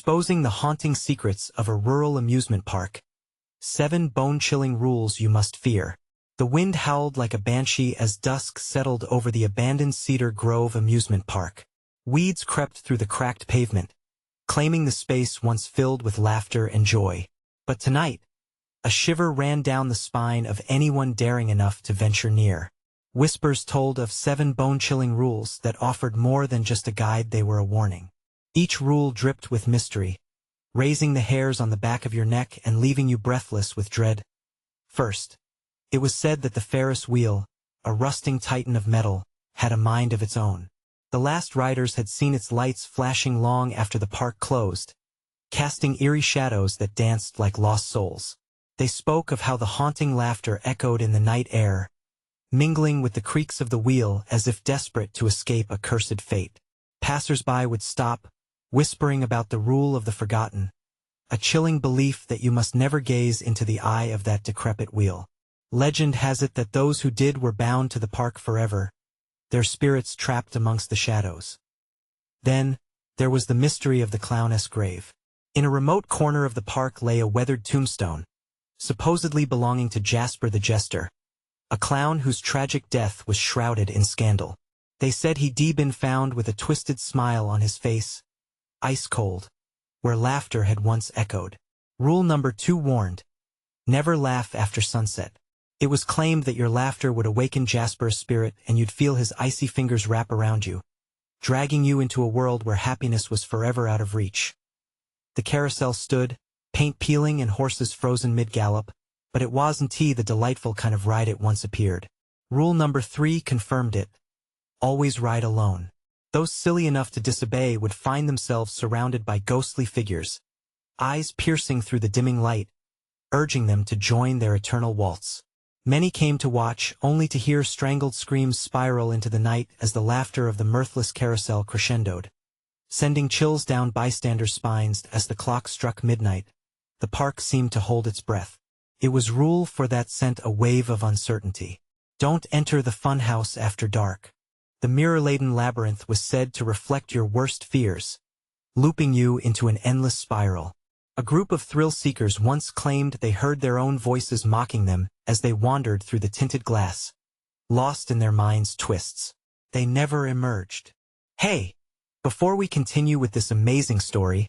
exposing the haunting secrets of a rural amusement park. 7 bone-chilling rules you must fear. The wind howled like a banshee as dusk settled over the abandoned Cedar Grove amusement park. Weeds crept through the cracked pavement, claiming the space once filled with laughter and joy. But tonight, a shiver ran down the spine of anyone daring enough to venture near. Whispers told of 7 bone-chilling rules that offered more than just a guide, they were a warning. Each rule dripped with mystery, raising the hairs on the back of your neck and leaving you breathless with dread. First, it was said that the Ferris wheel, a rusting titan of metal, had a mind of its own. The last riders had seen its lights flashing long after the park closed, casting eerie shadows that danced like lost souls. They spoke of how the haunting laughter echoed in the night air, mingling with the creaks of the wheel as if desperate to escape a cursed fate. Passers-by would stop, whispering about the rule of the forgotten, a chilling belief that you must never gaze into the eye of that decrepit wheel. Legend has it that those who did were bound to the park forever, their spirits trapped amongst the shadows. Then, there was the mystery of the clowness grave. In a remote corner of the park lay a weathered tombstone, supposedly belonging to Jasper the Jester, a clown whose tragic death was shrouded in scandal. They said he'd been found with a twisted smile on his face, ice cold, where laughter had once echoed. Rule number 2 warned: never laugh after sunset. It was claimed that your laughter would awaken Jasper's spirit and you'd feel his icy fingers wrap around you, dragging you into a world where happiness was forever out of reach. The carousel stood, paint peeling and horses frozen mid-gallop, but it wasn't the delightful kind of ride it once appeared. Rule number 3 confirmed it: always ride alone. Those silly enough to disobey would find themselves surrounded by ghostly figures, eyes piercing through the dimming light, urging them to join their eternal waltz. Many came to watch, only to hear strangled screams spiral into the night as the laughter of the mirthless carousel crescendoed, sending chills down bystanders' spines as the clock struck midnight. The park seemed to hold its breath. It was rule 4 that sent a wave of uncertainty. Don't enter the funhouse after dark. The mirror-laden labyrinth was said to reflect your worst fears, looping you into an endless spiral. A group of thrill-seekers once claimed they heard their own voices mocking them as they wandered through the tinted glass, lost in their minds' twists. They never emerged. Hey, before we continue with this amazing story,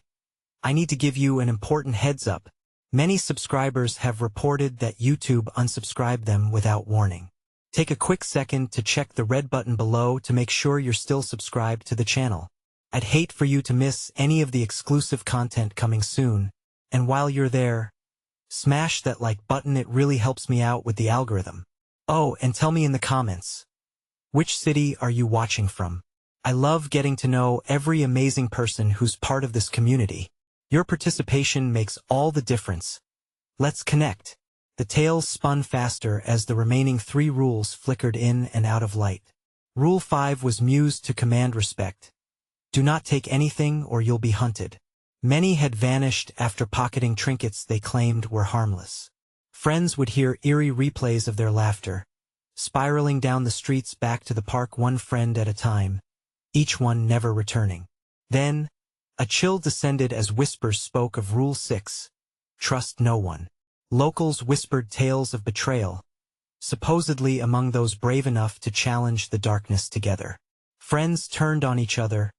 I need to give you an important heads-up. Many subscribers have reported that YouTube unsubscribed them without warning. Take a quick second to check the red button below to make sure you're still subscribed to the channel. I'd hate for you to miss any of the exclusive content coming soon, and while you're there, smash that like button, it really helps me out with the algorithm. Oh, and tell me in the comments, which city are you watching from? I love getting to know every amazing person who's part of this community. Your participation makes all the difference. Let's connect. The tales spun faster as the remaining 3 rules flickered in and out of light. Rule 5 was mused to command respect. Do not take anything or you'll be hunted. Many had vanished after pocketing trinkets they claimed were harmless. Friends would hear eerie replays of their laughter, spiraling down the streets back to the park, one friend at a time, each one never returning. Then, a chill descended as whispers spoke of Rule 6, trust no one. Locals whispered tales of betrayal, supposedly among those brave enough to challenge the darkness together. Friends turned on each other,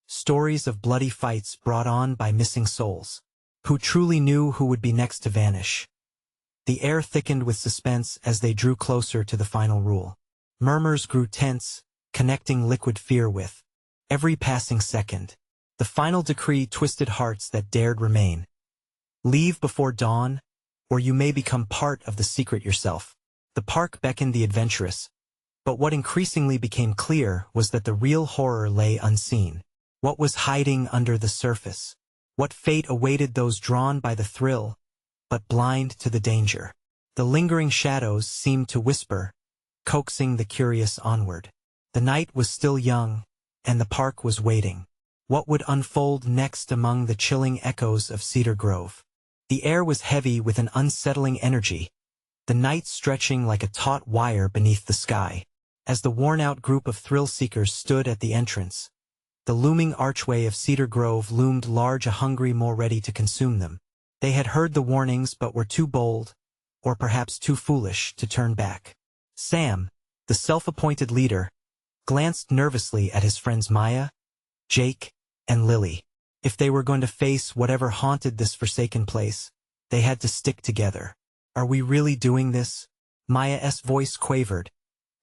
stories of bloody fights brought on by missing souls. Who truly knew who would be next to vanish? The air thickened with suspense as they drew closer to the final rule. Murmurs grew tense, connecting liquid fear with every passing second. The final decree twisted hearts that dared remain. Leave before dawn, or you may become part of the secret yourself. The park beckoned the adventurous, but what increasingly became clear was that the real horror lay unseen. What was hiding under the surface? What fate awaited those drawn by the thrill, but blind to the danger? The lingering shadows seemed to whisper, coaxing the curious onward. The night was still young, and the park was waiting. What would unfold next among the chilling echoes of Cedar Grove? The air was heavy with an unsettling energy, the night stretching like a taut wire beneath the sky. As the worn-out group of thrill-seekers stood at the entrance, The looming archway of Cedar Grove loomed large, a hungry more ready to consume them. They had heard the warnings but were too bold, or perhaps too foolish, to turn back. Sam, the self-appointed leader, glanced nervously at his friends Maya, Jake, and Lily. If they were going to face whatever haunted this forsaken place, they had to stick together. "Are we really doing this?" Maya's voice quavered,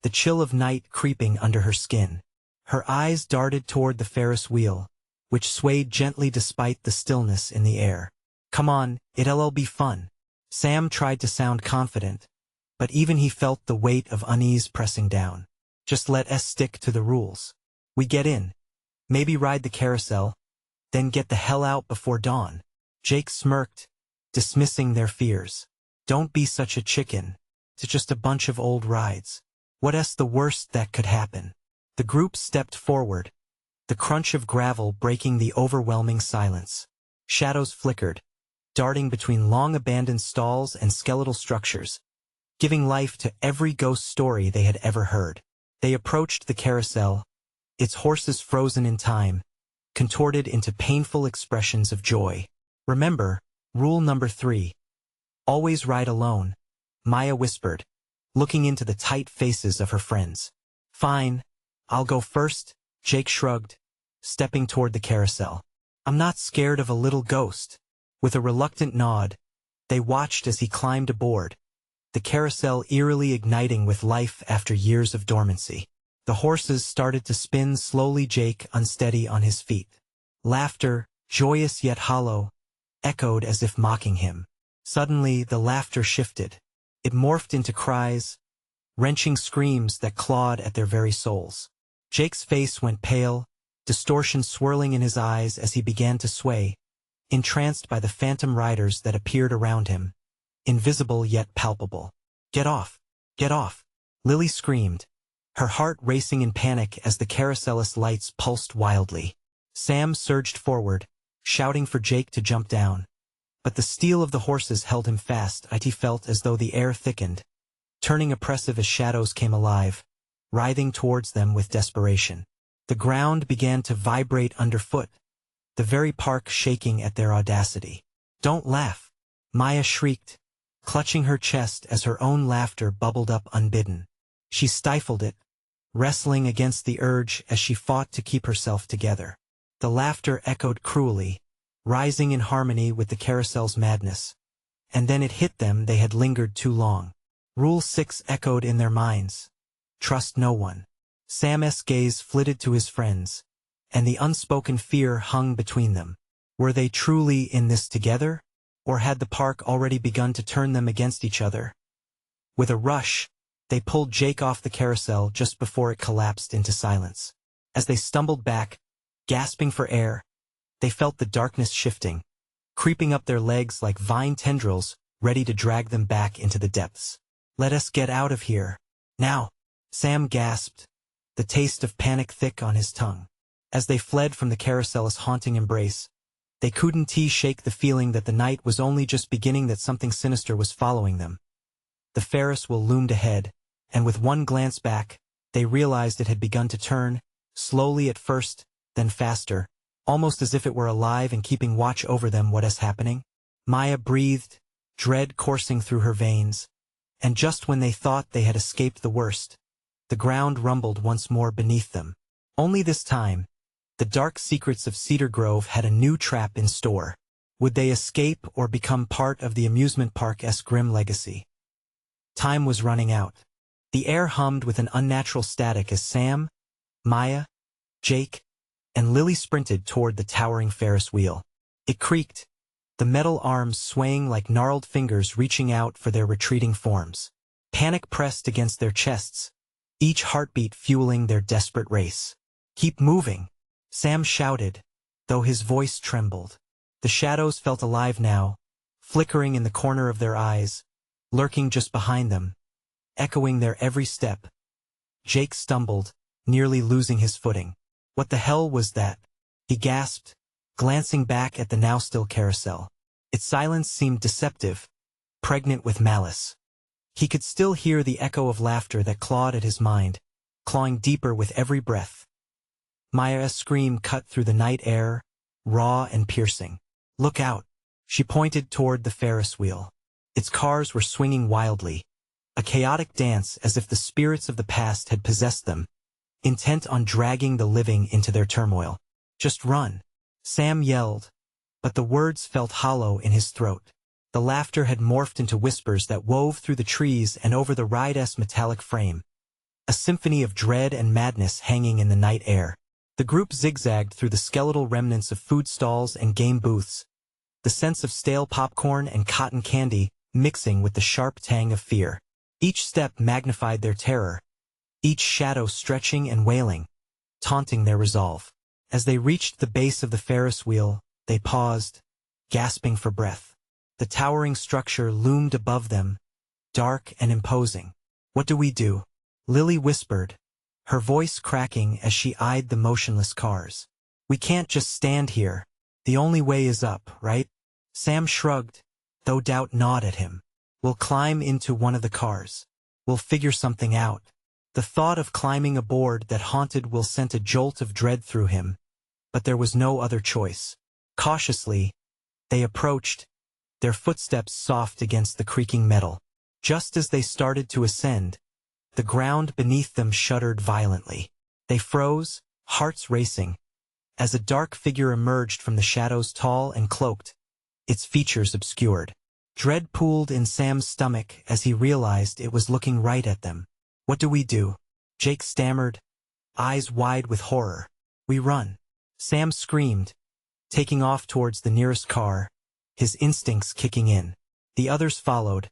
the chill of night creeping under her skin. Her eyes darted toward the Ferris wheel, which swayed gently despite the stillness in the air. "Come on, it'll be fun." Sam tried to sound confident, but even he felt the weight of unease pressing down. "Just let us stick to the rules. We get in, maybe ride the carousel, then get the hell out before dawn." Jake smirked, dismissing their fears. "Don't be such a chicken. It's just a bunch of old rides. What's the worst that could happen?" The group stepped forward, the crunch of gravel breaking the overwhelming silence. Shadows flickered, darting between long-abandoned stalls and skeletal structures, giving life to every ghost story they had ever heard. They approached the carousel, its horses frozen in time, contorted into painful expressions of joy. "Remember, rule number 3. Always ride alone," Maya whispered, looking into the tight faces of her friends. "Fine, I'll go first," Jake shrugged, stepping toward the carousel. "I'm not scared of a little ghost." With a reluctant nod, they watched as he climbed aboard, the carousel eerily igniting with life after years of dormancy. The horses started to spin slowly, Jake unsteady on his feet. Laughter, joyous yet hollow, echoed as if mocking him. Suddenly, the laughter shifted. It morphed into cries, wrenching screams that clawed at their very souls. Jake's face went pale, distortion swirling in his eyes as he began to sway, entranced by the phantom riders that appeared around him, invisible yet palpable. "Get off! Get off!" Lily screamed, her heart racing in panic as the carousel's lights pulsed wildly. Sam surged forward, shouting for Jake to jump down. But the steel of the horses held him fast. He felt as though the air thickened, turning oppressive as shadows came alive, writhing towards them with desperation. The ground began to vibrate underfoot, the very park shaking at their audacity. "Don't laugh!" Maya shrieked, clutching her chest as her own laughter bubbled up unbidden. She stifled it, wrestling against the urge as she fought to keep herself together. The laughter echoed cruelly, rising in harmony with the carousel's madness. And then it hit them: they had lingered too long. Rule 6 echoed in their minds. Trust no one. Sam's gaze flitted to his friends, and the unspoken fear hung between them. Were they truly in this together, or had the park already begun to turn them against each other? With a rush, they pulled Jake off the carousel just before it collapsed into silence. As they stumbled back, gasping for air, they felt the darkness shifting, creeping up their legs like vine tendrils, ready to drag them back into the depths. "Let us get out of here. Now!" Sam gasped, the taste of panic thick on his tongue. As they fled from the carousel's haunting embrace, they couldn't shake the feeling that the night was only just beginning, that something sinister was following them. The Ferris wheel loomed ahead, and with one glance back, they realized it had begun to turn, slowly at first, then faster, almost as if it were alive and keeping watch over them. "What is happening?" Maya breathed, dread coursing through her veins, and just when they thought they had escaped the worst, the ground rumbled once more beneath them. Only this time, the dark secrets of Cedar Grove had a new trap in store. Would they escape or become part of the amusement park's grim legacy? Time was running out. The air hummed with an unnatural static as Sam, Maya, Jake, and Lily sprinted toward the towering Ferris wheel. It creaked, the metal arms swaying like gnarled fingers reaching out for their retreating forms. Panic pressed against their chests, each heartbeat fueling their desperate race. "Keep moving," Sam shouted, though his voice trembled. The shadows felt alive now, flickering in the corner of their eyes, lurking just behind them, echoing their every step. Jake stumbled, nearly losing his footing. What the hell was that? He gasped, glancing back at the now-still carousel. Its silence seemed deceptive, pregnant with malice. He could still hear the echo of laughter that clawed at his mind, clawing deeper with every breath. Maya's scream cut through the night air, raw and piercing. "Look out!" She pointed toward the Ferris wheel. Its cars were swinging wildly, a chaotic dance as if the spirits of the past had possessed them, intent on dragging the living into their turmoil. "Just run!" Sam yelled, but the words felt hollow in his throat. The laughter had morphed into whispers that wove through the trees and over the ride's metallic frame, a symphony of dread and madness hanging in the night air. The group zigzagged through the skeletal remnants of food stalls and game booths, the sense of stale popcorn and cotton candy mixing with the sharp tang of fear. Each step magnified their terror, each shadow stretching and wailing, taunting their resolve. As they reached the base of the Ferris wheel, they paused, gasping for breath. The towering structure loomed above them, dark and imposing. "What do we do?" Lily whispered, her voice cracking as she eyed the motionless cars. "We can't just stand here. The only way is up, right?" Sam shrugged, though doubt gnawed at him. "We'll climb into one of the cars. We'll figure something out." The thought of climbing aboard that haunted Will sent a jolt of dread through him, but there was no other choice. Cautiously, they approached, their footsteps soft against the creaking metal. Just as they started to ascend, the ground beneath them shuddered violently. They froze, hearts racing, as a dark figure emerged from the shadows, tall and cloaked, its features obscured. Dread pooled in Sam's stomach as he realized it was looking right at them. "What do we do?" Jake stammered, eyes wide with horror. "We run." Sam screamed, taking off towards the nearest car, his instincts kicking in. The others followed,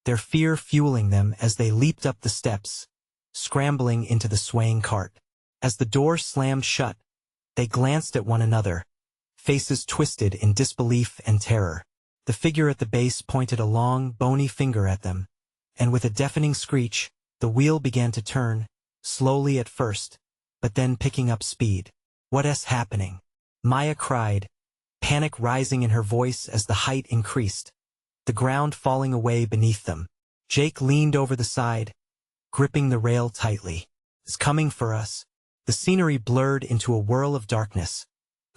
their fear fueling them as they leaped up the steps, scrambling into the swaying cart. As the door slammed shut, they glanced at one another, faces twisted in disbelief and terror. The figure at the base pointed a long, bony finger at them, and with a deafening screech, the wheel began to turn, slowly at first, but then picking up speed. "What's happening?" Maya cried, panic rising in her voice as the height increased, the ground falling away beneath them. Jake leaned over the side, gripping the rail tightly. "It's coming for us." The scenery blurred into a whirl of darkness,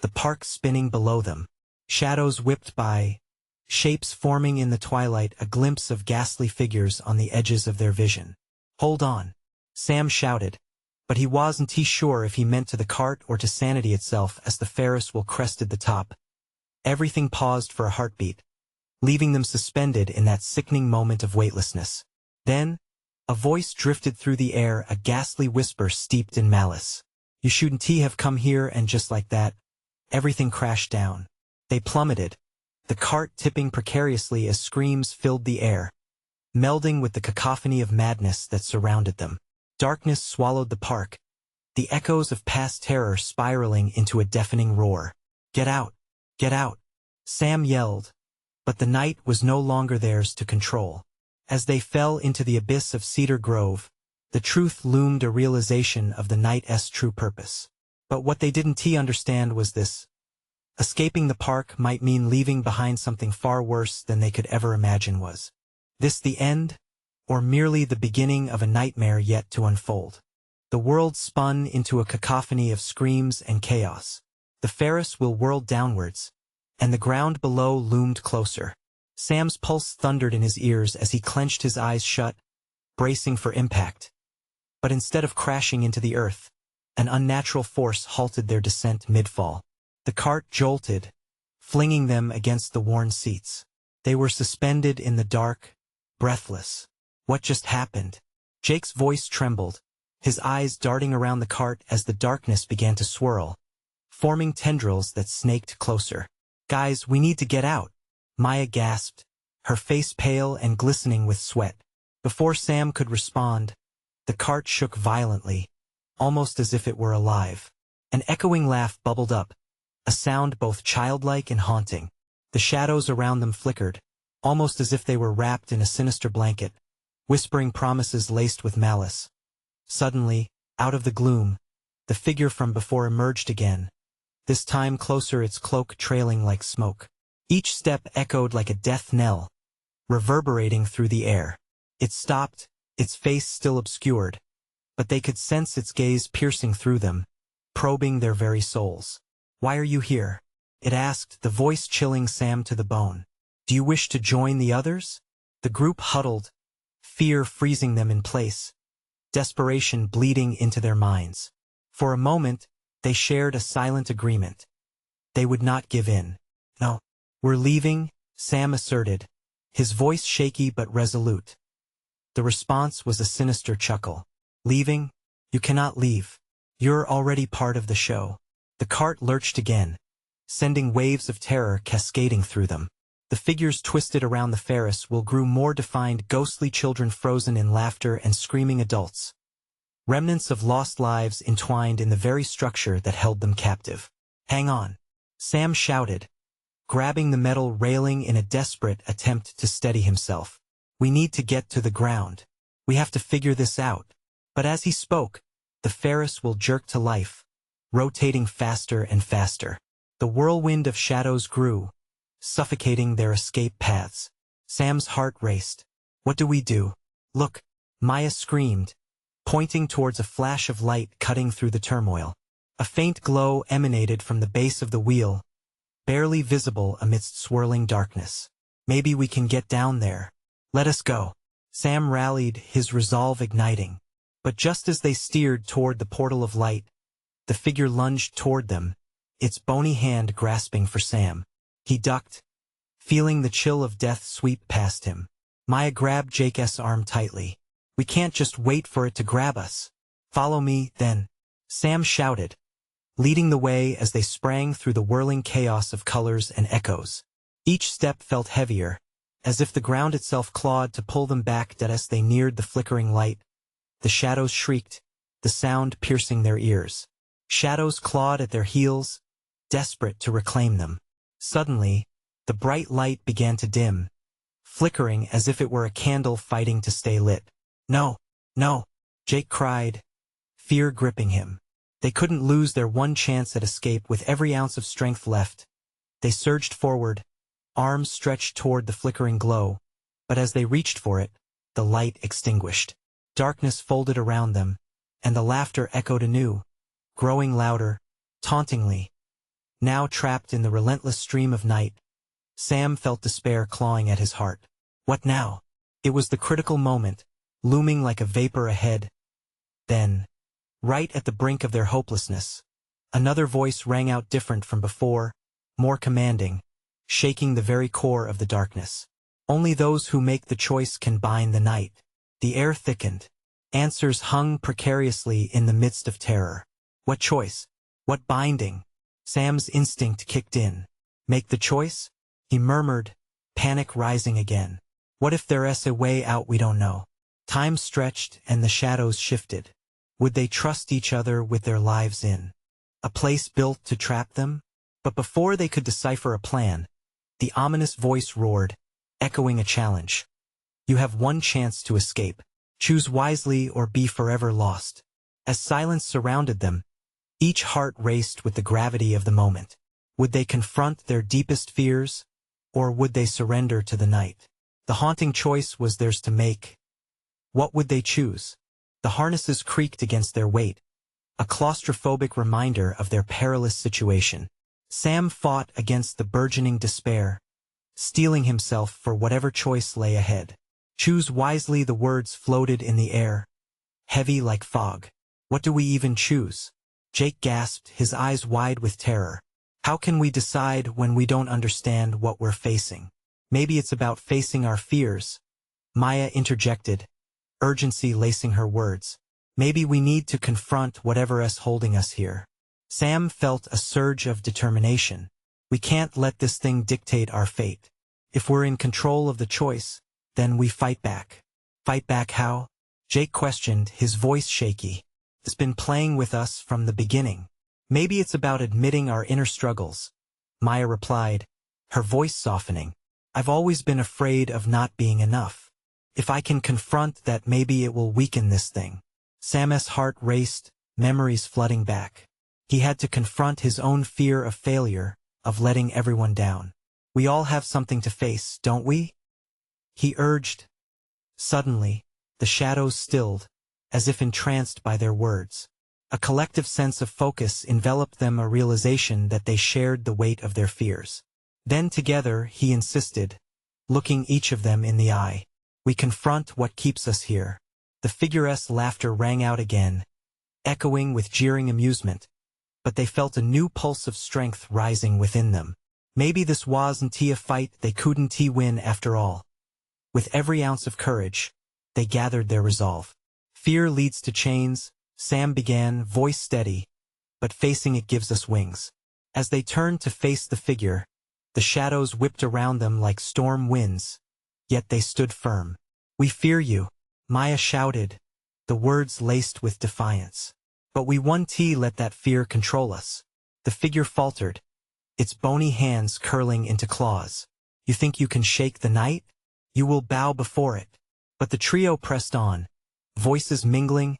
the park spinning below them. Shadows whipped by, shapes forming in the twilight, a glimpse of ghastly figures on the edges of their vision. "Hold on," Sam shouted, but he wasn't sure if he meant to the cart or to sanity itself. As the Ferris wheel crested the top, everything paused for a heartbeat, leaving them suspended in that sickening moment of weightlessness. Then, a voice drifted through the air, a ghastly whisper steeped in malice. "You shouldn't have come here," and just like that, everything crashed down. They plummeted, the cart tipping precariously as screams filled the air, melding with the cacophony of madness that surrounded them. Darkness swallowed the park, the echoes of past terror spiraling into a deafening roar. "Get out! Get out!" Sam yelled, but the night was no longer theirs to control. As they fell into the abyss of Cedar Grove, the truth loomed, a realization of the night's true purpose. But what they didn't understand was this. Escaping the park might mean leaving behind something far worse than they could ever imagine. Was this the end, or merely the beginning of a nightmare yet to unfold? The world spun into a cacophony of screams and chaos. The Ferris wheel whirled downwards, and the ground below loomed closer. Sam's pulse thundered in his ears as he clenched his eyes shut, bracing for impact. But instead of crashing into the earth, an unnatural force halted their descent mid-fall. The cart jolted, flinging them against the worn seats. They were suspended in the dark, breathless. What just happened? Jake's voice trembled, his eyes darting around the cart as the darkness began to swirl, forming tendrils that snaked closer. "Guys, we need to get out," Maya gasped, her face pale and glistening with sweat. Before Sam could respond, the cart shook violently, almost as if it were alive. An echoing laugh bubbled up, a sound both childlike and haunting. The shadows around them flickered, almost as if they were wrapped in a sinister blanket, whispering promises laced with malice. Suddenly, out of the gloom, the figure from before emerged again, this time closer, its cloak trailing like smoke. Each step echoed like a death knell, reverberating through the air. It stopped, its face still obscured, but they could sense its gaze piercing through them, probing their very souls. "Why are you here?" it asked, the voice chilling Sam to the bone. "Do you wish to join the others?" The group huddled, fear freezing them in place, desperation bleeding into their minds. For a moment, they shared a silent agreement. They would not give in. "No. We're leaving," Sam asserted, his voice shaky but resolute. The response was a sinister chuckle. "Leaving? You cannot leave. You're already part of the show." The cart lurched again, sending waves of terror cascading through them. The figures twisted around the Ferris wheel grew more defined, ghostly children frozen in laughter and screaming adults. Remnants of lost lives entwined in the very structure that held them captive. "Hang on," Sam shouted, grabbing the metal railing in a desperate attempt to steady himself. "We need to get to the ground. We have to figure this out." But as he spoke, the Ferris wheel jerked to life, rotating faster and faster. The whirlwind of shadows grew, suffocating their escape paths. Sam's heart raced. "What do we do?" "Look," Maya screamed, pointing towards a flash of light cutting through the turmoil. A faint glow emanated from the base of the wheel, barely visible amidst swirling darkness. "Maybe we can get down there. Let us go." Sam rallied, his resolve igniting. But just as they steered toward the portal of light, the figure lunged toward them, its bony hand grasping for Sam. He ducked, feeling the chill of death sweep past him. Maya grabbed Jake's arm tightly. "We can't just wait for it to grab us. Follow me, then," Sam shouted, leading the way as they sprang through the whirling chaos of colors and echoes. Each step felt heavier, as if the ground itself clawed to pull them back as they neared the flickering light. The shadows shrieked, the sound piercing their ears. Shadows clawed at their heels, desperate to reclaim them. Suddenly, the bright light began to dim, flickering as if it were a candle fighting to stay lit. "No, no," Jake cried, fear gripping him. They couldn't lose their one chance at escape. With every ounce of strength left, they surged forward, arms stretched toward the flickering glow, but as they reached for it, the light extinguished. Darkness folded around them, and the laughter echoed anew, growing louder, tauntingly. Now trapped in the relentless stream of night, Sam felt despair clawing at his heart. What now? It was the critical moment, looming like a vapor ahead. Then, right at the brink of their hopelessness, another voice rang out different from before, more commanding, shaking the very core of the darkness. "Only those who make the choice can bind the night." The air thickened. Answers hung precariously in the midst of terror. What choice? What binding? Sam's instinct kicked in. "Make the choice?" he murmured, panic rising again. What if there's a way out we don't know? Time stretched and the shadows shifted. Would they trust each other with their lives in a place built to trap them? But before they could decipher a plan, the ominous voice roared, echoing a challenge. "You have one chance to escape. Choose wisely or be forever lost." As silence surrounded them, each heart raced with the gravity of the moment. Would they confront their deepest fears, or would they surrender to the night? The haunting choice was theirs to make. What would they choose? The harnesses creaked against their weight, a claustrophobic reminder of their perilous situation. Sam fought against the burgeoning despair, steeling himself for whatever choice lay ahead. "Choose wisely," the words floated in the air, heavy like fog. "What do we even choose?" Jake gasped, his eyes wide with terror. "How can we decide when we don't understand what we're facing?" "Maybe it's about facing our fears," Maya interjected, urgency lacing her words. "Maybe we need to confront whatever is holding us here." Sam felt a surge of determination. "We can't let this thing dictate our fate. If we're in control of the choice, then we fight back." "Fight back how?" Jake questioned, his voice shaky. "It's been playing with us from the beginning." "Maybe it's about admitting our inner struggles," Maya replied, her voice softening. "I've always been afraid of not being enough. If I can confront that, maybe it will weaken this thing." Sam's heart raced, memories flooding back. He had to confront his own fear of failure, of letting everyone down. "We all have something to face, don't we?" he urged. Suddenly, the shadows stilled, as if entranced by their words. A collective sense of focus enveloped them, a realization that they shared the weight of their fears. Then together, he insisted, looking each of them in the eye. We confront what keeps us here. The figure's laughter rang out again, echoing with jeering amusement, but they felt a new pulse of strength rising within them. Maybe this wasn't a fight they couldn't win after all. With every ounce of courage, they gathered their resolve. Fear leads to chains, Sam began, voice steady, but facing it gives us wings. As they turned to face the figure, the shadows whipped around them like storm winds, yet they stood firm. We fear you, Maya shouted, the words laced with defiance. But we won't let that fear control us. The figure faltered, its bony hands curling into claws. You think you can shake the night? You will bow before it. But the trio pressed on, voices mingling,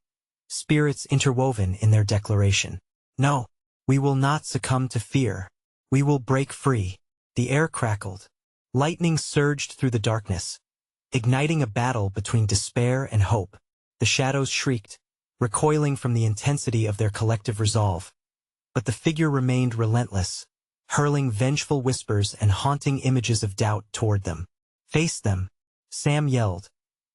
spirits interwoven in their declaration. No, we will not succumb to fear. We will break free. The air crackled. Lightning surged through the darkness, igniting a battle between despair and hope. The shadows shrieked, recoiling from the intensity of their collective resolve. But the figure remained relentless, hurling vengeful whispers and haunting images of doubt toward them. Face them, Sam yelled,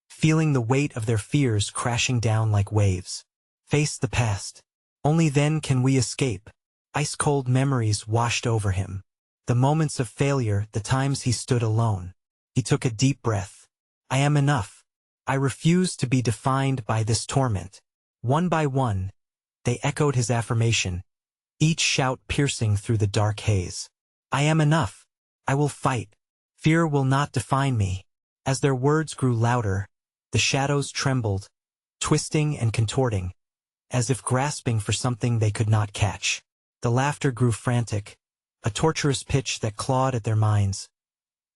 feeling the weight of their fears crashing down like waves. Face the past. Only then can we escape. Ice-cold memories washed over him. The moments of failure, the times he stood alone. He took a deep breath. I am enough. I refuse to be defined by this torment. One by one, they echoed his affirmation, each shout piercing through the dark haze. I am enough. I will fight. Fear will not define me. As their words grew louder, the shadows trembled, twisting and contorting, as if grasping for something they could not catch. The laughter grew frantic, a torturous pitch that clawed at their minds.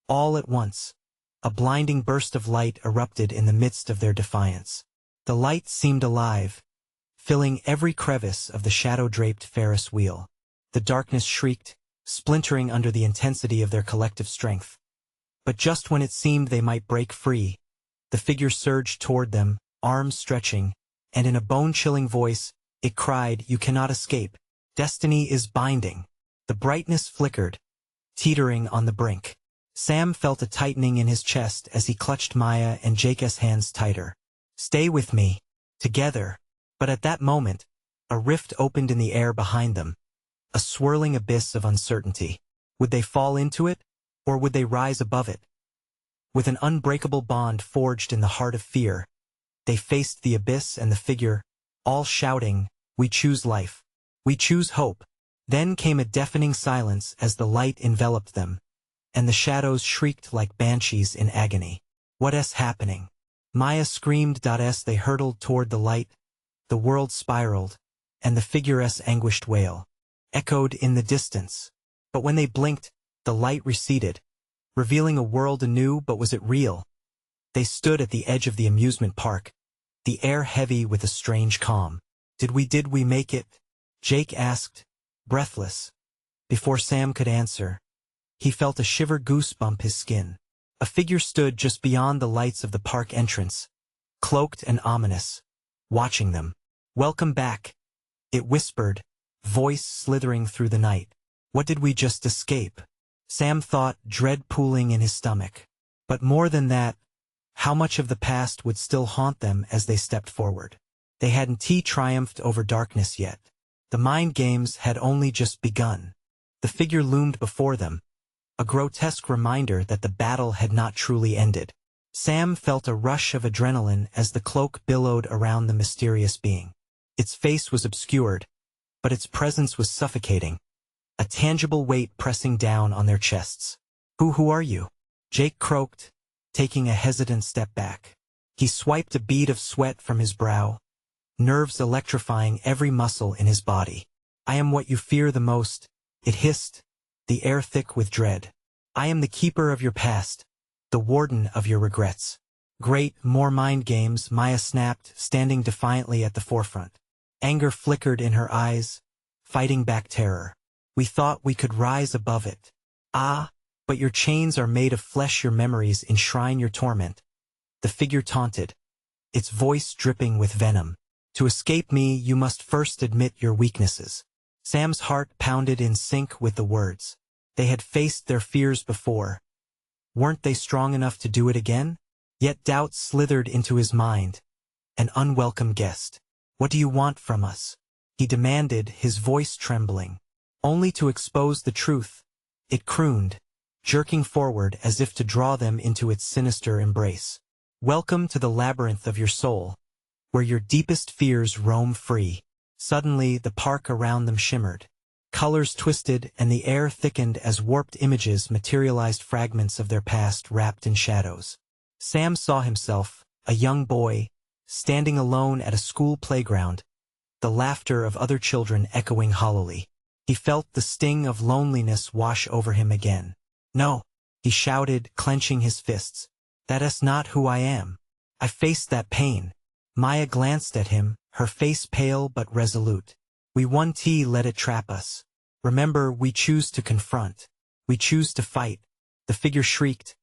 All at once, a blinding burst of light erupted in the midst of their defiance. The light seemed alive, filling every crevice of the shadow-draped Ferris wheel. The darkness shrieked, splintering under the intensity of their collective strength. But just when it seemed they might break free, the figure surged toward them, arms stretching, and in a bone-chilling voice, it cried, "You cannot escape. Destiny is binding." The brightness flickered, teetering on the brink. Sam felt a tightening in his chest as he clutched Maya and Jake's hands tighter. Stay with me. Together. But at that moment, a rift opened in the air behind them, a swirling abyss of uncertainty. Would they fall into it, or would they rise above it? With an unbreakable bond forged in the heart of fear, they faced the abyss and the figure, all shouting, "We choose life. We choose hope." Then came a deafening silence as the light enveloped them, and the shadows shrieked like banshees in agony. What's happening? Maya screamed. As they hurtled toward the light, the world spiraled, and the figure's anguished wail echoed in the distance. But when they blinked, the light receded, revealing a world anew. But was it real? They stood at the edge of the amusement park, the air heavy with a strange calm. Did we make it? Jake asked, breathless. Before Sam could answer, he felt a shiver goosebump his skin. A figure stood just beyond the lights of the park entrance, cloaked and ominous, watching them. "Welcome back," it whispered, voice slithering through the night. What did we just escape? Sam thought, dread pooling in his stomach. But more than that, how much of the past would still haunt them as they stepped forward? They hadn't triumphed over darkness yet. The mind games had only just begun. The figure loomed before them, a grotesque reminder that the battle had not truly ended. Sam felt a rush of adrenaline as the cloak billowed around the mysterious being. Its face was obscured, but its presence was suffocating, a tangible weight pressing down on their chests. Who are you?" Jake croaked, taking a hesitant step back. He swiped a bead of sweat from his brow, nerves electrifying every muscle in his body. "I am what you fear the most," it hissed, the air thick with dread. "I am the keeper of your past, the warden of your regrets." "Great, more mind games," Maya snapped, standing defiantly at the forefront. Anger flickered in her eyes, fighting back terror. "We thought we could rise above it." "Ah, but your chains are made of flesh, your memories enshrine your torment," the figure taunted, its voice dripping with venom. To escape me, you must first admit your weaknesses. Sam's heart pounded in sync with the words. They had faced their fears before. Weren't they strong enough to do it again? Yet doubt slithered into his mind. An unwelcome guest. What do you want from us? He demanded, his voice trembling. Only to expose the truth. It crooned, jerking forward as if to draw them into its sinister embrace. Welcome to the labyrinth of your soul, where your deepest fears roam free. Suddenly, the park around them shimmered. Colors twisted and the air thickened as warped images materialized, fragments of their past wrapped in shadows. Sam saw himself, a young boy, standing alone at a school playground, the laughter of other children echoing hollowly. He felt the sting of loneliness wash over him again. No, he shouted, clenching his fists. That's not who I am. I faced that pain. Maya glanced at him, her face pale but resolute. We won't let it trap us. Remember, we choose to confront. We choose to fight. The figure shrieked,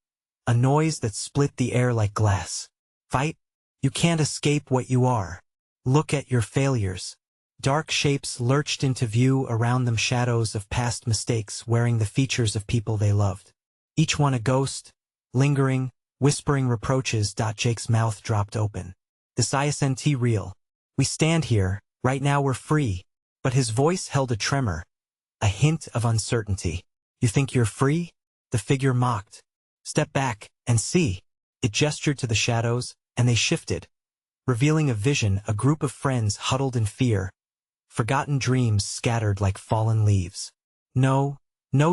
a noise that split the air like glass. Fight? You can't escape what you are. Look at your failures. Dark shapes lurched into view, around them shadows of past mistakes wearing the features of people they loved. Each one a ghost, lingering, whispering reproaches. Jake's mouth dropped open. This isn't real. We stand here, right now we're free. But his voice held a tremor, a hint of uncertainty. You think you're free? The figure mocked. Step back, and see. It gestured to the shadows, and they shifted, revealing a vision, a group of friends huddled in fear, forgotten dreams scattered like fallen leaves. No,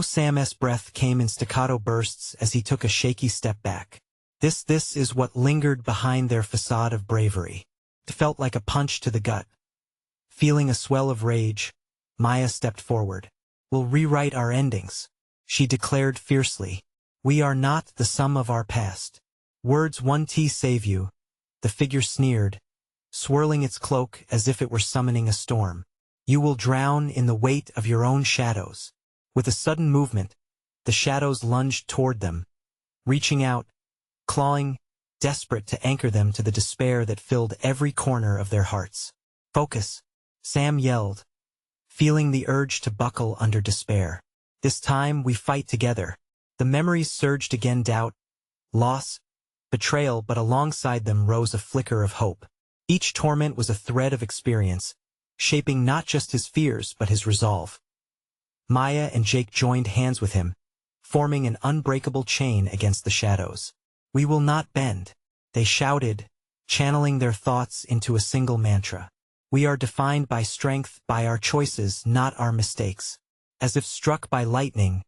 Sam's breath came in staccato bursts as he took a shaky step back. This is what lingered behind their facade of bravery. It felt like a punch to the gut. Feeling a swell of rage, Maya stepped forward. We'll rewrite our endings, she declared fiercely. We are not the sum of our past. Words won't save you, the figure sneered, swirling its cloak as if it were summoning a storm. You will drown in the weight of your own shadows. With a sudden movement, the shadows lunged toward them, reaching out, clawing, desperate to anchor them to the despair that filled every corner of their hearts. Focus, Sam yelled, feeling the urge to buckle under despair. This time we fight together. The memories surged again, doubt, loss, betrayal, but alongside them rose a flicker of hope. Each torment was a thread of experience, shaping not just his fears but his resolve. Maya and Jake joined hands with him, forming an unbreakable chain against the shadows. We will not bend, they shouted, channeling their thoughts into a single mantra. We are defined by strength, by our choices, not our mistakes. As if struck by lightning,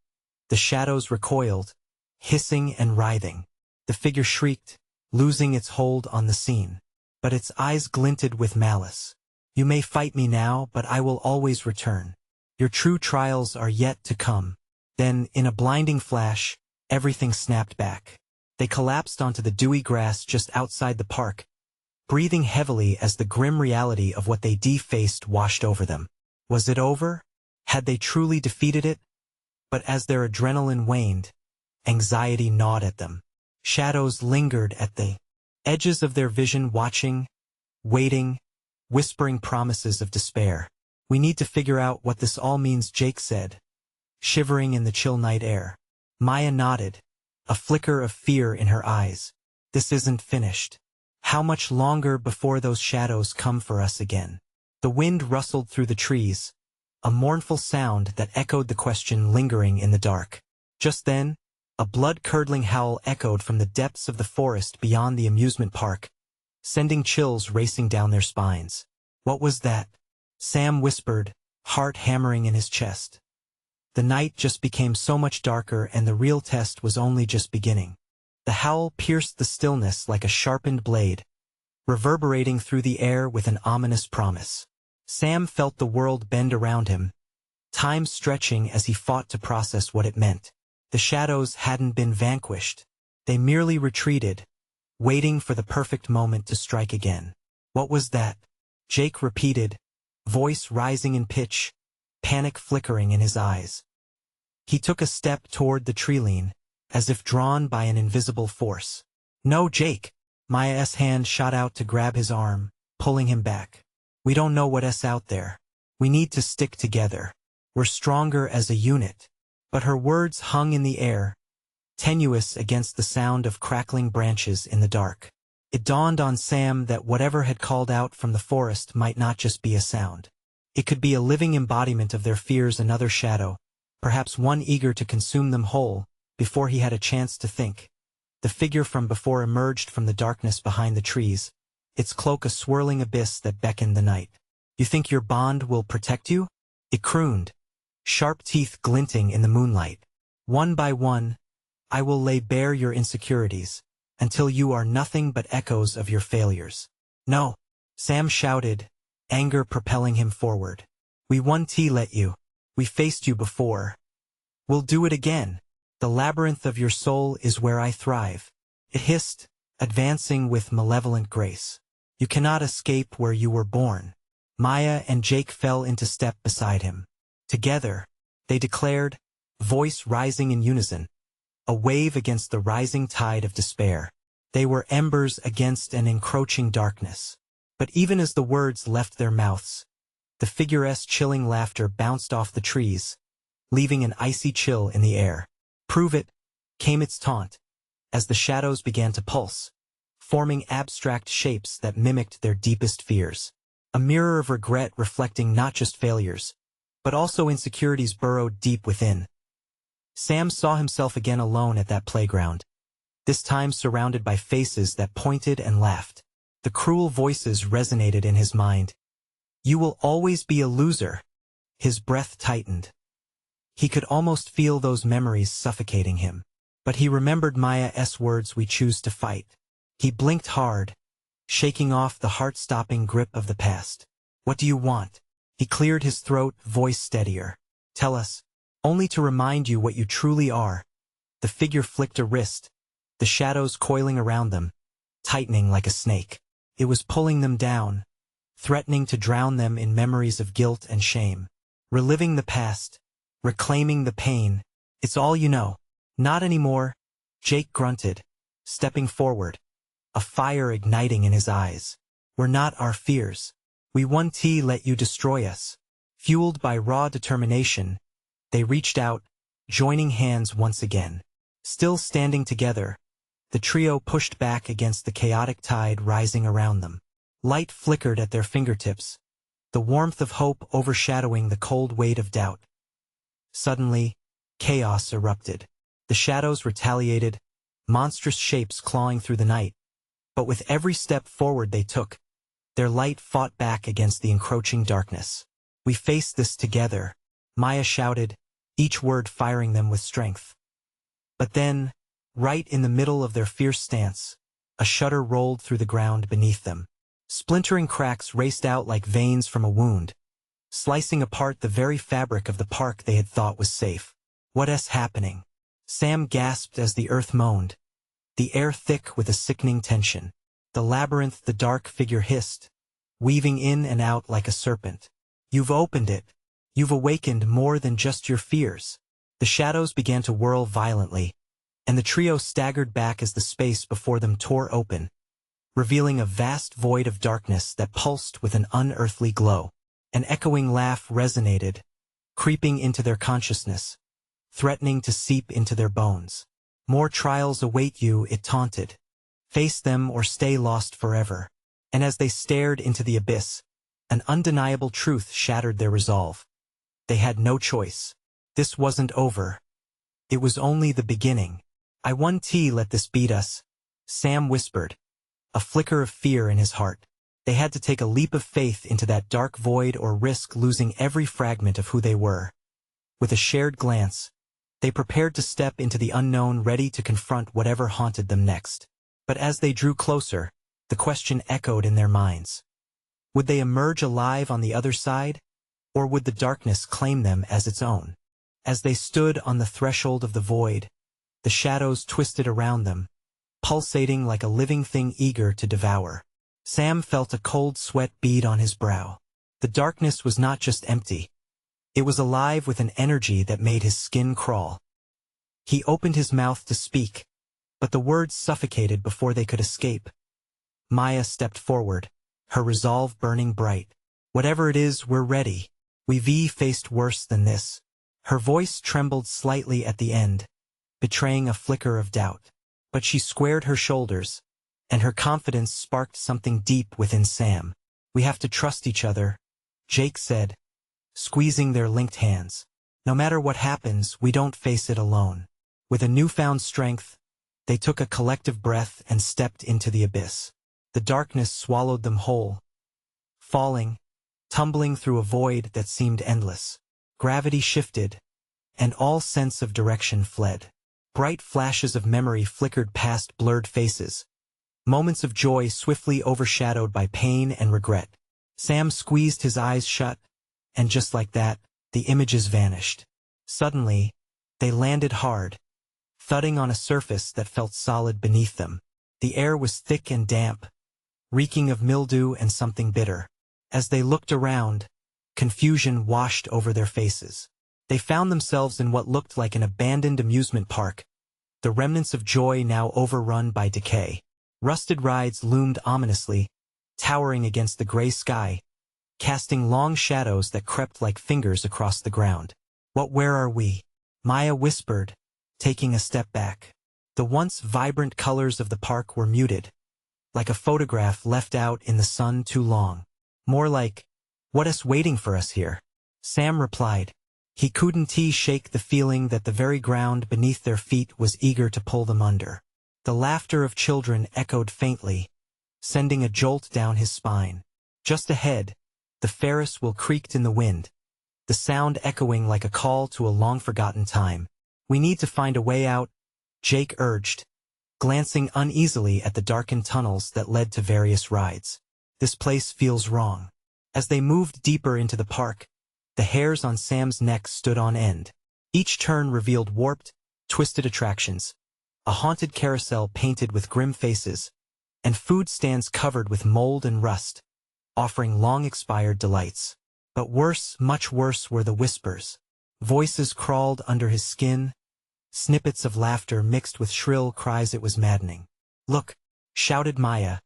the shadows recoiled, hissing and writhing. The figure shrieked, losing its hold on the scene. But its eyes glinted with malice. You may fight me now, but I will always return. Your true trials are yet to come. Then, in a blinding flash, everything snapped back. They collapsed onto the dewy grass just outside the park, breathing heavily as the grim reality of what they defaced washed over them. Was it over? Had they truly defeated it? But as their adrenaline waned, anxiety gnawed at them. Shadows lingered at the edges of their vision, watching, waiting, whispering promises of despair. We need to figure out what this all means, Jake said, shivering in the chill night air. Maya nodded, a flicker of fear in her eyes. This isn't finished. How much longer before those shadows come for us again? The wind rustled through the trees, a mournful sound that echoed the question lingering in the dark. Just then, a blood-curdling howl echoed from the depths of the forest beyond the amusement park, sending chills racing down their spines. What was that? Sam whispered, heart hammering in his chest. The night just became so much darker, and the real test was only just beginning. The howl pierced the stillness like a sharpened blade, reverberating through the air with an ominous promise. Sam felt the world bend around him, time stretching as he fought to process what it meant. The shadows hadn't been vanquished. They merely retreated, waiting for the perfect moment to strike again. What was that? Jake repeated, voice rising in pitch, panic flickering in his eyes. He took a step toward the treeline, as if drawn by an invisible force. No, Jake! Maya's hand shot out to grab his arm, pulling him back. We don't know what's out there. We need to stick together. We're stronger as a unit. But her words hung in the air, tenuous against the sound of crackling branches in the dark. It dawned on Sam that whatever had called out from the forest might not just be a sound. It could be a living embodiment of their fears, another shadow, perhaps one eager to consume them whole, before he had a chance to think. The figure from before emerged from the darkness behind the trees, its cloak a swirling abyss that beckoned the night. You think your bond will protect you? It crooned, sharp teeth glinting in the moonlight. One by one, I will lay bare your insecurities, until you are nothing but echoes of your failures. No, Sam shouted, anger propelling him forward. We won't let you. We faced you before. We'll do it again. The labyrinth of your soul is where I thrive. It hissed, advancing with malevolent grace. You cannot escape where you were born. Maya and Jake fell into step beside him. Together, they declared, voice rising in unison, a wave against the rising tide of despair. They were embers against an encroaching darkness. But even as the words left their mouths, the figure's chilling laughter bounced off the trees, leaving an icy chill in the air. Prove it, came its taunt, as the shadows began to pulse, forming abstract shapes that mimicked their deepest fears. A mirror of regret reflecting not just failures, but also insecurities burrowed deep within. Sam saw himself again alone at that playground, this time surrounded by faces that pointed and laughed. The cruel voices resonated in his mind. You will always be a loser. His breath tightened. He could almost feel those memories suffocating him. But he remembered Maya's words, we choose to fight. He blinked hard, shaking off the heart-stopping grip of the past. What do you want? He cleared his throat, voice steadier. Tell us, only to remind you what you truly are. The figure flicked a wrist, the shadows coiling around them, tightening like a snake. It was pulling them down, threatening to drown them in memories of guilt and shame. Reliving the past, reclaiming the pain. It's all you know. Not anymore, Jake grunted, stepping forward, a fire igniting in his eyes. We're not our fears. We won't let you destroy us. Fueled by raw determination, they reached out, joining hands once again. Still standing together, the trio pushed back against the chaotic tide rising around them. Light flickered at their fingertips, the warmth of hope overshadowing the cold weight of doubt. Suddenly, chaos erupted. The shadows retaliated, monstrous shapes clawing through the night. But with every step forward they took, their light fought back against the encroaching darkness. We face this together, Maya shouted, each word firing them with strength. But then, right in the middle of their fierce stance, a shudder rolled through the ground beneath them. Splintering cracks raced out like veins from a wound, slicing apart the very fabric of the park they had thought was safe. What's happening? Sam gasped as the earth moaned, the air thick with a sickening tension. The labyrinth, the dark figure hissed, weaving in and out like a serpent. You've opened it. You've awakened more than just your fears. The shadows began to whirl violently, and the trio staggered back as the space before them tore open, revealing a vast void of darkness that pulsed with an unearthly glow. An echoing laugh resonated, creeping into their consciousness, threatening to seep into their bones. More trials await you, it taunted. Face them or stay lost forever. And as they stared into the abyss, an undeniable truth shattered their resolve. They had no choice. This wasn't over. It was only the beginning. I won't let this beat us, Sam whispered, a flicker of fear in his heart. They had to take a leap of faith into that dark void or risk losing every fragment of who they were. With a shared glance, they prepared to step into the unknown, ready to confront whatever haunted them next. But as they drew closer, the question echoed in their minds. Would they emerge alive on the other side, or would the darkness claim them as its own? As they stood on the threshold of the void, the shadows twisted around them, pulsating like a living thing eager to devour. Sam felt a cold sweat bead on his brow. The darkness was not just empty. It was alive with an energy that made his skin crawl. He opened his mouth to speak, but the words suffocated before they could escape. Maya stepped forward, her resolve burning bright. Whatever it is, we're ready. We've faced worse than this. Her voice trembled slightly at the end, betraying a flicker of doubt. But she squared her shoulders, and her confidence sparked something deep within Sam. We have to trust each other, Jake said, squeezing their linked hands. No matter what happens, we don't face it alone. With a newfound strength, they took a collective breath and stepped into the abyss. The darkness swallowed them whole, falling, tumbling through a void that seemed endless. Gravity shifted, and all sense of direction fled. Bright flashes of memory flickered past blurred faces, moments of joy swiftly overshadowed by pain and regret. Sam squeezed his eyes shut, and just like that, the images vanished. Suddenly, they landed hard, thudding on a surface that felt solid beneath them. The air was thick and damp, reeking of mildew and something bitter. As they looked around, confusion washed over their faces. They found themselves in what looked like an abandoned amusement park, the remnants of joy now overrun by decay. Rusted rides loomed ominously, towering against the gray sky, casting long shadows that crept like fingers across the ground. Where are we?" Maya whispered, taking a step back. The once vibrant colors of the park were muted, like a photograph left out in the sun too long. More like, "What's waiting for us here?" Sam replied. He couldn't shake the feeling that the very ground beneath their feet was eager to pull them under. The laughter of children echoed faintly, sending a jolt down his spine. Just ahead, the Ferris wheel creaked in the wind, the sound echoing like a call to a long-forgotten time. "We need to find a way out," Jake urged, glancing uneasily at the darkened tunnels that led to various rides. "This place feels wrong." As they moved deeper into the park, the hairs on Sam's neck stood on end. Each turn revealed warped, twisted attractions, a haunted carousel painted with grim faces, and food stands covered with mold and rust, offering long-expired delights. But worse, much worse, were the whispers. Voices crawled under his skin, snippets of laughter mixed with shrill cries. It was maddening. "Look," shouted Maya,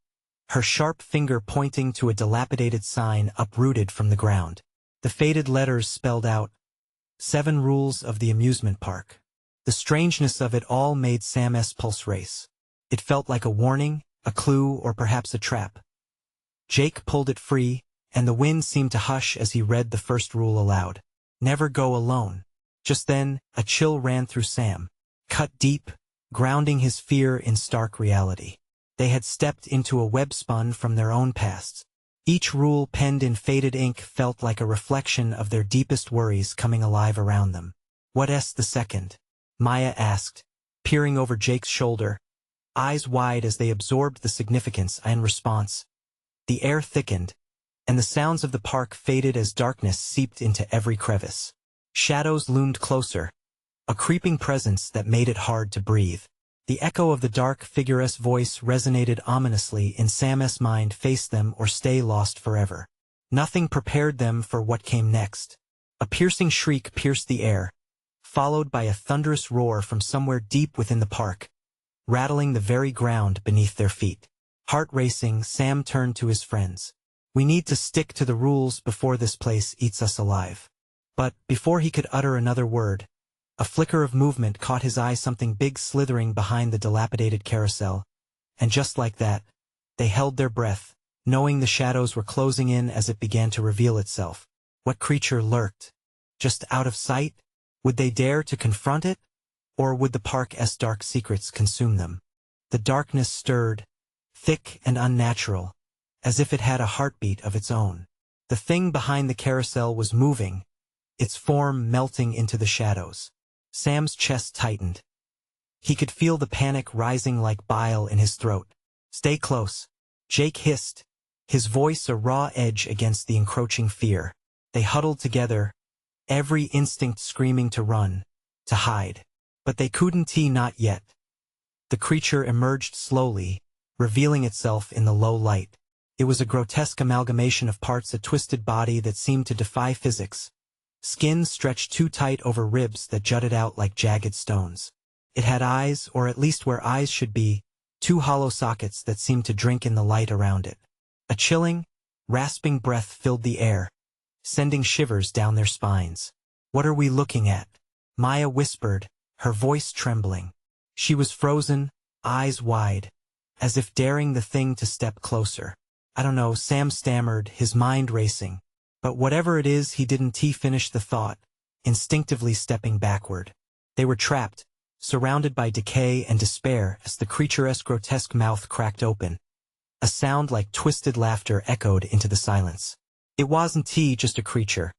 her sharp finger pointing to a dilapidated sign uprooted from the ground. The faded letters spelled out, "7 Rules of the Amusement Park." The strangeness of it all made Sam's pulse race. It felt like a warning, a clue, or perhaps a trap. Jake pulled it free, and the wind seemed to hush as he read the first rule aloud. "Never go alone." Just then, a chill ran through Sam, cut deep, grounding his fear in stark reality. They had stepped into a web spun from their own pasts. Each rule penned in faded ink felt like a reflection of their deepest worries coming alive around them. "What's the second?" Maya asked, peering over Jake's shoulder, eyes wide as they absorbed the significance. In response, the air thickened, and the sounds of the park faded as darkness seeped into every crevice. Shadows loomed closer, a creeping presence that made it hard to breathe. The echo of the dark figure's voice resonated ominously in Sam's mind. Face them or stay lost forever. Nothing prepared them for what came next. A piercing shriek pierced the air, followed by a thunderous roar from somewhere deep within the park, rattling the very ground beneath their feet. Heart racing, Sam turned to his friends. "We need to stick to the rules before this place eats us alive." But before he could utter another word, a flicker of movement caught his eye, something big slithering behind the dilapidated carousel, and just like that, they held their breath, knowing the shadows were closing in as it began to reveal itself. What creature lurked? Just out of sight? Would they dare to confront it? Or would the park's dark secrets consume them? The darkness stirred, thick and unnatural, as if it had a heartbeat of its own. The thing behind the carousel was moving, its form melting into the shadows. Sam's chest tightened. He could feel the panic rising like bile in his throat. "Stay close," Jake hissed, his voice a raw edge against the encroaching fear. They huddled together, every instinct screaming to run, to hide. But they couldn't, not yet. The creature emerged slowly, revealing itself in the low light. It was a grotesque amalgamation of parts, a twisted body that seemed to defy physics, skin stretched too tight over ribs that jutted out like jagged stones. It had eyes, or at least where eyes should be, 2 hollow sockets that seemed to drink in the light around it. A chilling, Rasping breath filled the air, sending shivers down their spines. "What are we looking at?" Maya whispered, her voice trembling. She was frozen, eyes wide, as if daring the thing to step closer. "I don't know," Sam stammered, his mind racing. But whatever it is, he didn't finish the thought, instinctively stepping backward. They were trapped, surrounded by decay and despair as the creature's grotesque mouth cracked open. A sound like twisted laughter echoed into the silence. It wasn't just a creature.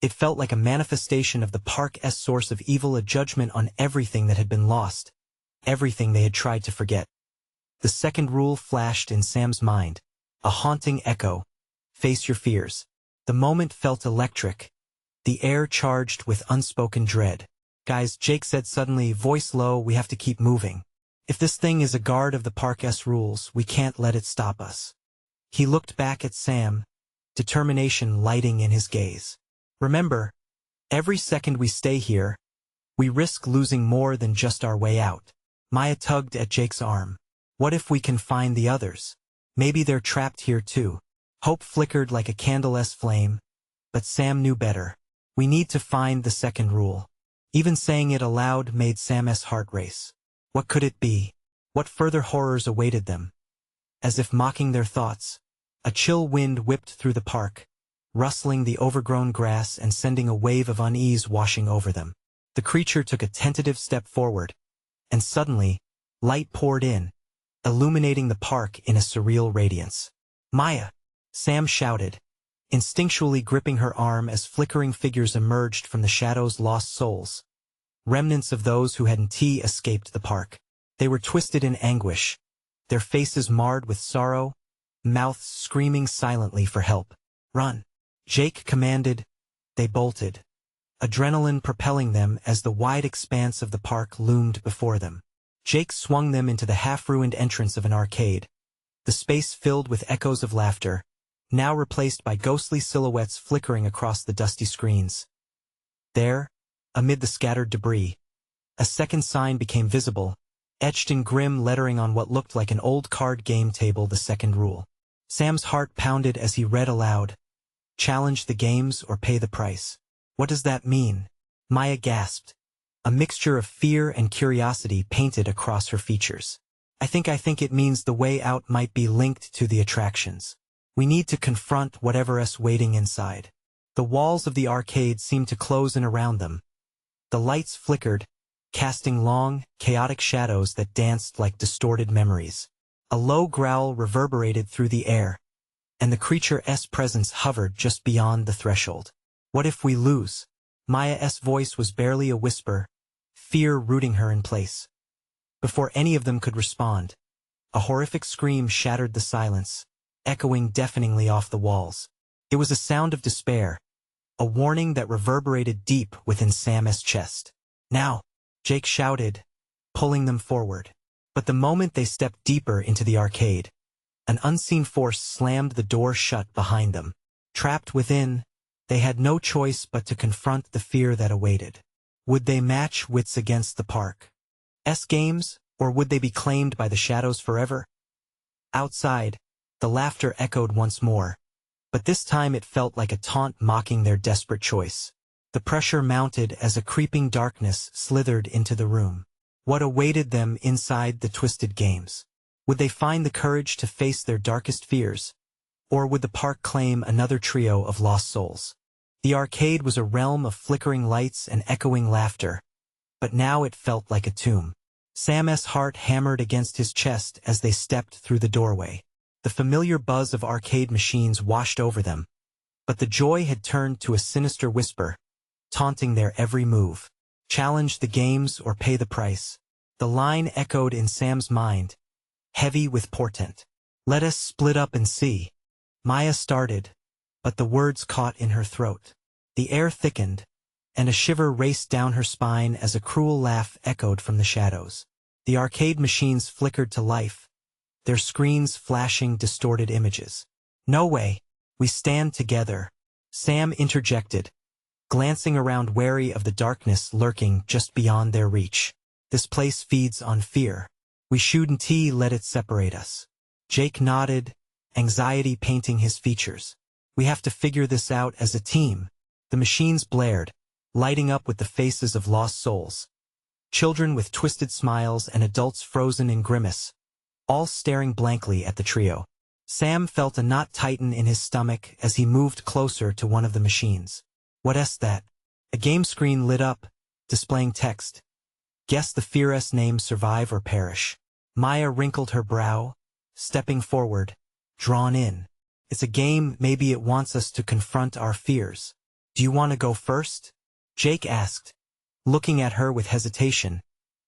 It felt like a manifestation of the park's source of evil, a judgment on everything that had been lost, everything they had tried to forget. The second rule flashed in Sam's mind, a haunting echo: face your fears. The moment felt electric, the air charged with unspoken dread. "Guys," Jake said suddenly, voice low, "we have to keep moving. If this thing is a guard of the park's rules, we can't let it stop us." He looked back at Sam, determination lighting in his gaze. "Remember, every second we stay here, we risk losing more than just our way out." Maya tugged at Jake's arm. "What if we can find the others? Maybe they're trapped here too." Hope flickered like a candle's flame, but Sam knew better. "We need to find the second rule." Even saying it aloud made Sam's heart race. What could it be? What further horrors awaited them? As if mocking their thoughts, a chill wind whipped through the park, rustling the overgrown grass and sending a wave of unease washing over them. The creature took a tentative step forward, and suddenly, light poured in, illuminating the park in a surreal radiance. "Maya!" Sam shouted, instinctually gripping her arm as flickering figures emerged from the shadow's lost souls. Remnants of those who hadn't escaped the park. They were twisted in anguish, their faces marred with sorrow, mouths screaming silently for help. "Run!" Jake commanded. They bolted, adrenaline propelling them as the wide expanse of the park loomed before them. Jake swung them into the half-ruined entrance of an arcade, the space filled with echoes of laughter, now replaced by ghostly silhouettes flickering across the dusty screens. There, amid the scattered debris, a second sign became visible, etched in grim lettering on what looked like an old card game table: the second rule. Sam's heart pounded as he read aloud, "Challenge the games or pay the price." "What does that mean?" Maya gasped. A mixture of fear and curiosity painted across her features. I think it means the way out might be linked to the attractions. We need to confront whatever's waiting inside." The walls of the arcade seemed to close in around them. The lights flickered, casting long, chaotic shadows that danced like distorted memories. A low growl reverberated through the air, and the creature's presence hovered just beyond the threshold. "What if we lose?" Maya's voice was barely a whisper, fear rooting her in place. Before any of them could respond, a horrific scream shattered the silence, echoing deafeningly off the walls. It was a sound of despair, a warning that reverberated deep within Sam's chest. "Now!" Jake shouted, pulling them forward. But the moment they stepped deeper into the arcade, an unseen force slammed the door shut behind them. Trapped within, they had no choice but to confront the fear that awaited. Would they match wits against the park's games, or would they be claimed by the shadows forever? Outside, the laughter echoed once more, but this time it felt like a taunt mocking their desperate choice. The pressure mounted as a creeping darkness slithered into the room. What awaited them inside the twisted games? Would they find the courage to face their darkest fears, or would the park claim another trio of lost souls? The arcade was a realm of flickering lights and echoing laughter, but now it felt like a tomb. Sam's heart hammered against his chest as they stepped through the doorway. The familiar buzz of arcade machines washed over them, but the joy had turned to a sinister whisper, taunting their every move. "Challenge the games or pay the price." The line echoed in Sam's mind, heavy with portent. "Let us split up and see." Maya started, but the words caught in her throat. The air thickened, and a shiver raced down her spine as a cruel laugh echoed from the shadows. The arcade machines flickered to life, their screens flashing distorted images. "No way, we stand together," Sam interjected, glancing around wary of the darkness lurking just beyond their reach. "This place feeds on fear. We shouldn't let it separate us." Jake nodded, anxiety painting his features. We have to figure this out as a team. The machines blared, lighting up with the faces of lost souls. Children with twisted smiles and adults frozen in grimace, all staring blankly at the trio. Sam felt a knot tighten in his stomach as he moved closer to one of the machines. "What's that?" A game screen lit up, displaying text. "Guess the fear's name, survive or perish." Maya wrinkled her brow, stepping forward, drawn in. "It's a game, maybe it wants us to confront our fears. Do you want to go first?" Jake asked, looking at her with hesitation,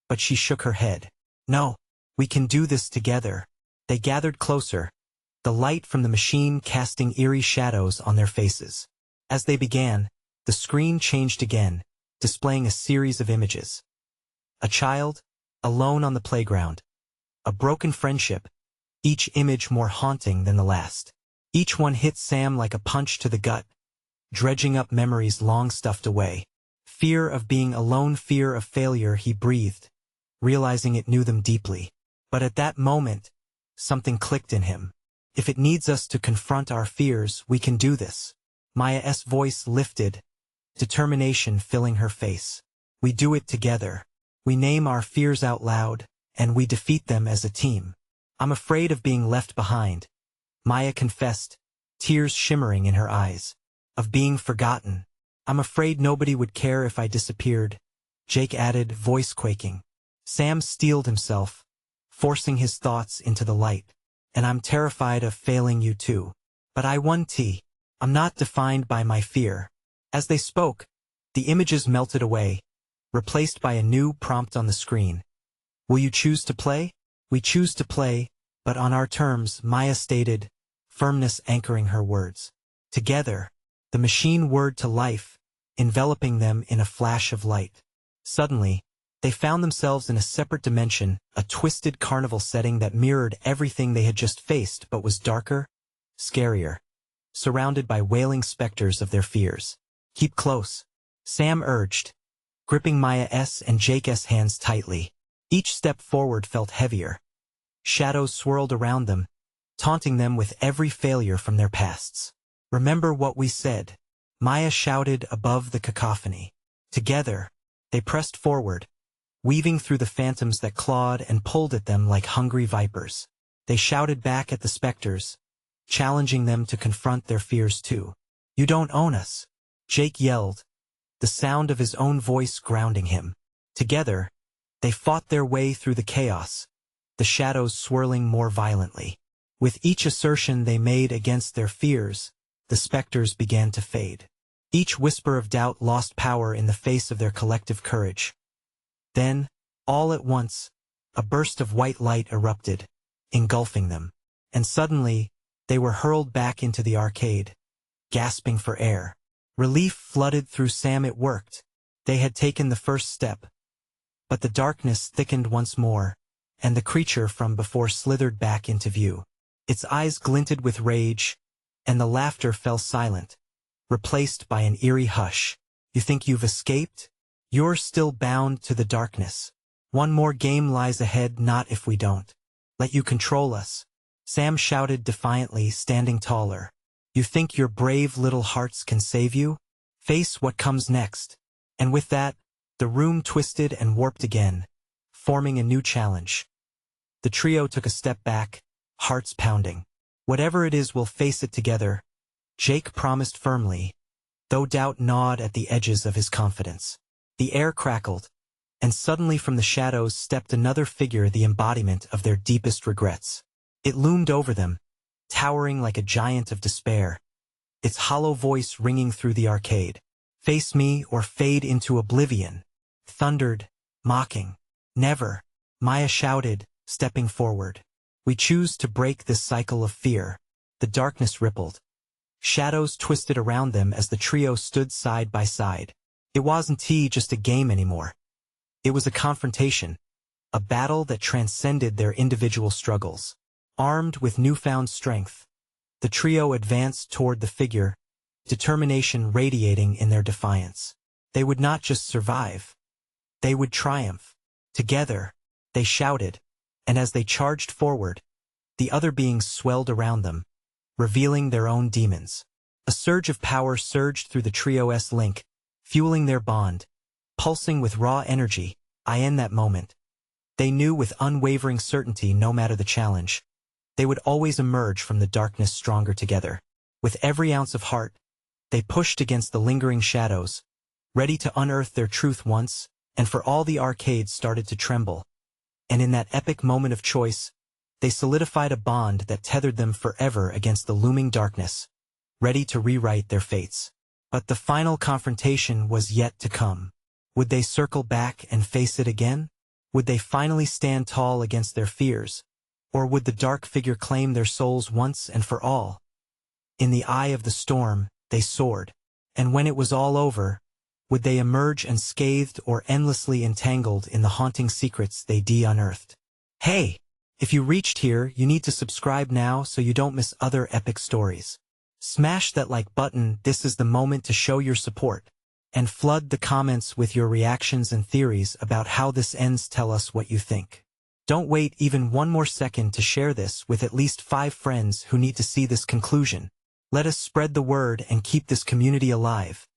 but she shook her head. "No, we can do this together." They gathered closer, the light from the machine casting eerie shadows on their faces. As they began, the screen changed again, displaying a series of images. A child, alone on the playground. A broken friendship, each image more haunting than the last. Each one hit Sam like a punch to the gut, dredging up memories long stuffed away. Fear of being alone, fear of failure, he breathed, realizing it knew them deeply. But at that moment, something clicked in him. If it needs us to confront our fears, we can do this. Maya's voice lifted, determination filling her face. We do it together. We name our fears out loud, and we defeat them as a team. I'm afraid of being left behind, Maya confessed, tears shimmering in her eyes. Of being forgotten. I'm afraid nobody would care if I disappeared, Jake added, voice quaking. Sam steeled himself, forcing his thoughts into the light. And I'm terrified of failing you too. But I won T. I'm not defined by my fear. As they spoke, the images melted away, replaced by a new prompt on the screen. Will you choose to play? We choose to play, but on our terms, Maya stated, firmness anchoring her words. Together, the machine whirred to life, enveloping them in a flash of light. Suddenly, they found themselves in a separate dimension, a twisted carnival setting that mirrored everything they had just faced but was darker, scarier, surrounded by wailing specters of their fears. Keep close, Sam urged, gripping Maya's and Jake's hands tightly. Each step forward felt heavier. Shadows swirled around them, taunting them with every failure from their pasts. Remember what we said, Maya shouted above the cacophony. Together, they pressed forward, weaving through the phantoms that clawed and pulled at them like hungry vipers. They shouted back at the specters, challenging them to confront their fears too. You don't own us, Jake yelled, the sound of his own voice grounding him. Together, they fought their way through the chaos, the shadows swirling more violently. With each assertion they made against their fears, the specters began to fade. Each whisper of doubt lost power in the face of their collective courage. Then, all at once, a burst of white light erupted, engulfing them. And suddenly, they were hurled back into the arcade, gasping for air. Relief flooded through Sam. It worked. They had taken the first step. But the darkness thickened once more, and the creature from before slithered back into view. Its eyes glinted with rage, and the laughter fell silent, replaced by an eerie hush. You think you've escaped? You're still bound to the darkness. One more game lies ahead, not if we don't let you control us. Sam shouted defiantly, standing taller. You think your brave little hearts can save you? Face what comes next. And with that, the room twisted and warped again, forming a new challenge. The trio took a step back, hearts pounding. Whatever it is, we'll face it together, Jake promised firmly, though doubt gnawed at the edges of his confidence. The air crackled, and suddenly from the shadows stepped another figure, the embodiment of their deepest regrets. It loomed over them, towering like a giant of despair, its hollow voice ringing through the arcade. Face me or fade into oblivion, thundered, mocking. Never, Maya shouted, stepping forward. We choose to break this cycle of fear. The darkness rippled. Shadows twisted around them as the trio stood side by side. It wasn't just a game anymore. It was a confrontation, a battle that transcended their individual struggles. Armed with newfound strength, the trio advanced toward the figure, determination radiating in their defiance. They would not just survive. They would triumph. Together, they shouted, and as they charged forward, the other beings swelled around them, revealing their own demons. A surge of power surged through the trio's link, fueling their bond. Pulsing with raw energy, in that moment. They knew with unwavering certainty no matter the challenge. They would always emerge from the darkness stronger together. With every ounce of heart, they pushed against the lingering shadows, ready to unearth their truth once, and for all. The arcades started to tremble. And in that epic moment of choice, they solidified a bond that tethered them forever against the looming darkness, ready to rewrite their fates. But the final confrontation was yet to come. Would they circle back and face it again? Would they finally stand tall against their fears? Or would the dark figure claim their souls once and for all? In the eye of the storm, they soared. And when it was all over, would they emerge unscathed or endlessly entangled in the haunting secrets they unearthed? Hey! If you reached here, you need to subscribe now so you don't miss other epic stories. Smash that like button. This is the moment to show your support. And flood the comments with your reactions and theories about how this ends. Tell us what you think. Don't wait even one more second to share this with at least 5 friends who need to see this conclusion. Let us spread the word and keep this community alive.